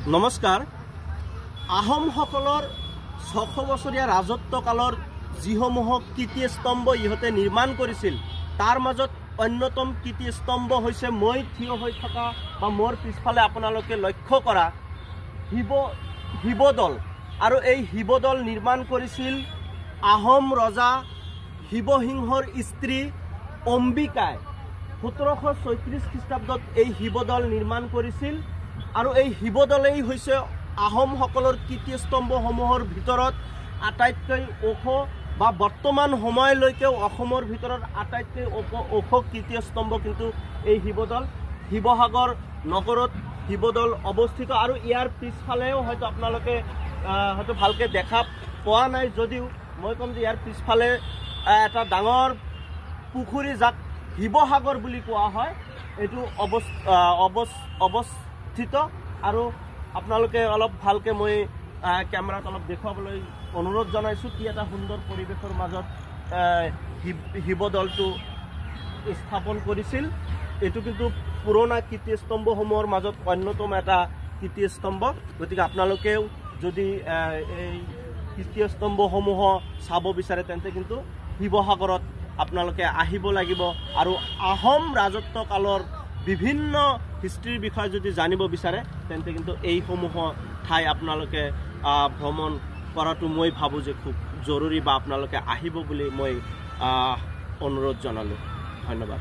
নমস্কাৰ। আহোমসকলৰ ৬০০ বছৰীয়া ৰাজত্বকালৰ যিসমূহ কীৰ্তিস্তম্ভ ইহঁতে নিৰ্মাণ কৰিছিল তাৰ মাজত অন্যতম কীৰ্তিস্তম্ভ হৈছে মই থিয় হৈ থকা বা মোৰ পিছফালে আপোনালোকে লক্ষ্য কৰা শিৱদৌল। আৰু এই শিৱদৌল নিৰ্মাণ কৰিছিল আহোম ৰজা শিৱসিংহৰ স্ত্ৰী অম্বিকাই ১৭৩৬ খ্ৰীষ্টাব্দত এই শিৱদৌল নিৰ্মাণ কৰিছিল। আৰু এই শিৱদৌলেই হৈছে আহোমসকলৰ কীৰ্তিস্তম্ভসমূহৰ ভিতৰত আটাইতকৈ ওখ বা বৰ্তমান সময়লৈকেও অসমৰ ভিতৰত আটাইতকৈ ওখ কীৰ্তিস্তম্ভ কিন্তু এই শিৱদৌল। শিৱসাগৰ নগৰত শিৱদৌল অৱস্থিত আৰু ইয়াৰ পিছফালেও হয়তো আপোনালোকে হয়তো ভালকৈ দেখা পোৱা নাই যদিও মই ক'ম যে ইয়াৰ পিছফালে এটা ডাঙৰ পুখুৰী যাক শিৱসাগৰ বুলি কোৱা হয় এইটো অৱস্থিত। আৰু আপোনালোকে অলপ ভালকৈ মই কেমেৰাত অলপ দেখুৱাবলৈ অনুৰোধ জনাইছোঁ কি এটা সুন্দৰ পৰিৱেশৰ মাজত শিৱদৌলটো স্থাপন কৰিছিল। এইটো কিন্তু পুৰণা কীৰ্তিস্তম্ভসমূহৰ মাজত অন্যতম এটা কীৰ্তিস্তম্ভ। গতিকে আপোনালোকেও যদি এই কীৰ্তিস্তম্ভসমূহ চাব বিচাৰে তেন্তে কিন্তু শিৱসাগৰত আপোনালোকে আহিব লাগিব। আৰু আহোম ৰাজত্বকালৰ বিভিন্ন হিষ্ট্ৰীৰ বিষয়ে যদি জানিব বিচাৰে তেন্তে কিন্তু এইসমূহ ঠাই আপোনালোকে ভ্ৰমণ কৰাটো মই ভাবোঁ যে খুব জৰুৰী বা আপোনালোকে আহিব বুলি মই অনুৰোধ জনালোঁ। ধন্যবাদ।